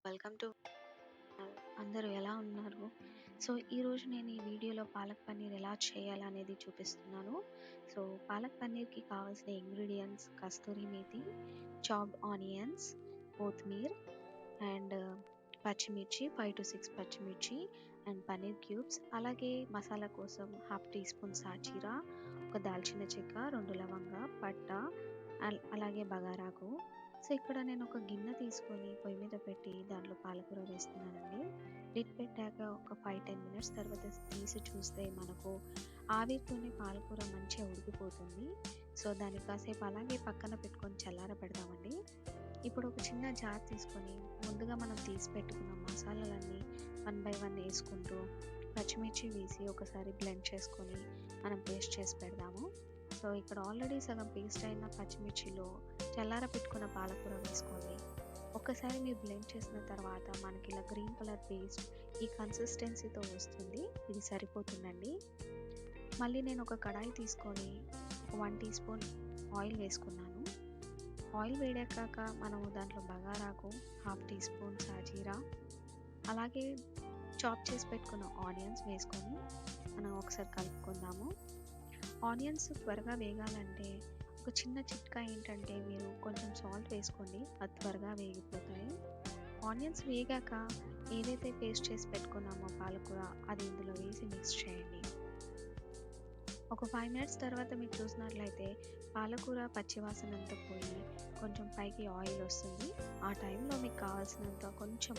Welcome to అందరూ ఎలా ఉన్నారు? సో, ఈరోజు నేను ఈ వీడియోలో పాలక్ పన్నీర్ ఎలా చేయాలనేది చూపిస్తున్నాను. సో, పాలక్ పన్నీర్‌కి కావాల్సిన ఇంగ్రీడియెంట్స్ కస్తూరి మేతి, చాప్డ్ ఆనియన్స్, కొత్తిమీర అండ్ పచ్చిమిర్చి 5-6 పచ్చిమిర్చి అండ్ పన్నీర్ క్యూబ్స్. అలాగే మసాలా కోసం హాఫ్ టీ స్పూన్ సాజీరా, ఒక దాల్చిన చెక్క, 2 లవంగ, పట్ట అలాగే బగారాకు. సో, ఇక్కడ నేను ఒక గిన్నె తీసుకొని పొయ్యి మీద పెట్టి దాంట్లో పాలకూర వేస్తున్నానండి. లిడ్ పెట్టాక ఒక 5-10 మినిట్స్ తర్వాత తీసి చూస్తే మనకు ఆవిరితోనే పాలకూర మంచిగా ఉడికిపోతుంది. సో, దాన్ని కాసేపు అలాగే పక్కన పెట్టుకొని చల్లార పెడదామండి. ఇప్పుడు ఒక చిన్న జార్ తీసుకొని ముందుగా మనం తీసి పెట్టుకున్న మసాలాలన్నీ 1 బై 1 వేసుకుంటూ పచ్చిమిర్చి వేసి ఒకసారి బ్లెండ్ చేసుకొని మనం పేస్ట్ చేసి పెడదాము. సో, ఇక్కడ ఆల్రెడీ సగం పేస్ట్ అయిన పచ్చిమిర్చిలో చల్లార పెట్టుకున్న పాలకూర వేసుకోండి. ఒక్కసారి మీరు బ్లెండ్ చేసిన తర్వాత మనకి ఇలా గ్రీన్ కలర్ పేస్ట్ ఈ కన్సిస్టెన్సీతో వస్తుంది. ఇది సరిపోతుందండి. మళ్ళీ నేను ఒక కడాయి తీసుకొని 1 టీ స్పూన్ ఆయిల్ వేసుకున్నాను. ఆయిల్ వేడెక్కాక మనము దాంట్లో బగారాకు హాఫ్ టీ స్పూన్ సాజీరా అలాగే చాప్ చేసి పెట్టుకున్న ఆనియన్స్ వేసుకొని మనం ఒకసారి కలుపుకుందాము. ఆనియన్స్ త్వరగా వేగాలంటే ఒక చిన్న చిట్కా ఏంటంటే మీరు కొంచెం సాల్ట్ వేసుకోండి, అది త్వరగా వేగిపోతాయి. ఆనియన్స్ వేగాక ఏదైతే పేస్ట్ చేసి పెట్టుకున్నామో పాలకూర అది ఇందులో వేసి మిక్స్ చేయండి. ఒక 5 మినిట్స్ తర్వాత మీరు చూసినట్లయితే పాలకూర పచ్చివాసన అంతా పోయి కొంచెం పైకి ఆయిల్ వస్తుంది. ఆ టైంలో మీకు కావాల్సినంత కొంచెం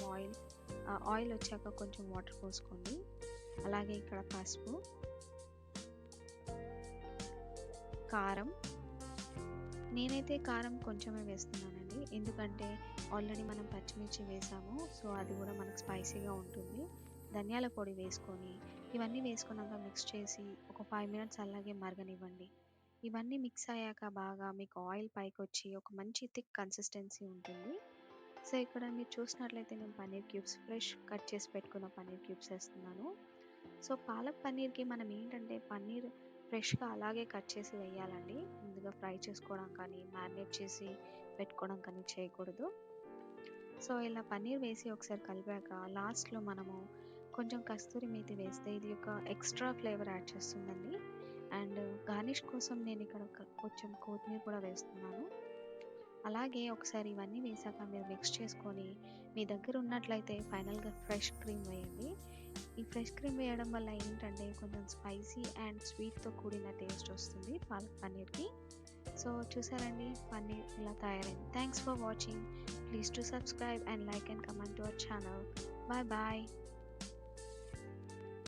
ఆయిల్ వచ్చాక కొంచెం వాటర్ పోసుకోండి. అలాగే ఇక్కడ పసుపు, కారం, నేనైతే కారం కొంచెమే వేస్తున్నానండి, ఎందుకంటే ఆల్రెడీ మనం పచ్చిమిర్చి వేసాము. సో అది కూడా మనకు స్పైసీగా ఉంటుంది. ధనియాల పొడి వేసుకొని ఇవన్నీ వేసుకున్నాక మిక్స్ చేసి ఒక 5 మినిట్స్ అలాగే మరగనివ్వండి. ఇవన్నీ మిక్స్ అయ్యాక బాగా మీకు ఆయిల్ పైకి వచ్చి ఒక మంచి థిక్ కన్సిస్టెన్సీ ఉంటుంది. సో ఇక్కడ మీరు చూసినట్లయితే నేను పన్నీర్ క్యూబ్స్ ఫ్రెష్ కట్ చేసి పెట్టుకున్న పన్నీర్ క్యూబ్స్ వేస్తున్నాను. సో పాలక్ పన్నీర్కి మనం ఏంటంటే పన్నీర్ ఫ్రెష్గా అలాగే కట్ చేసి వేయాలండి. ముందుగా ఫ్రై చేసుకోవడం కానీ మ్యారినేట్ చేసి పెట్టుకోవడం కానీ చేయకూడదు. సో ఇలా పన్నీర్ వేసి ఒకసారి కలిపాక లాస్ట్లో మనము కొంచెం కస్తూరి మేతి వేస్తే ఇది ఒక ఎక్స్ట్రా ఫ్లేవర్ యాడ్ చేస్తుందండి. అండ్ గార్నిష్ కోసం నేను ఇక్కడ కొంచెం కొత్తిమీర కూడా వేస్తున్నాను. అలాగే ఒకసారి ఇవన్నీ వేసాక మీరు మిక్స్ చేసుకొని మీ దగ్గర ఉన్నట్లయితే ఫైనల్గా ఫ్రెష్ క్రీమ్ వేయండి. ఈ ఫ్రెష్ క్రీమ్ వేయడం వల్ల ఏంటంటే కొంచెం స్పైసీ అండ్ స్వీట్తో కూడిన టేస్ట్ వస్తుంది పాలక్ పన్నీర్కి. సో చూసారండి, పన్నీర్ ఇలా తయారైంది. Thanks for watching. Please to subscribe and like and comment to our channel. Bye bye.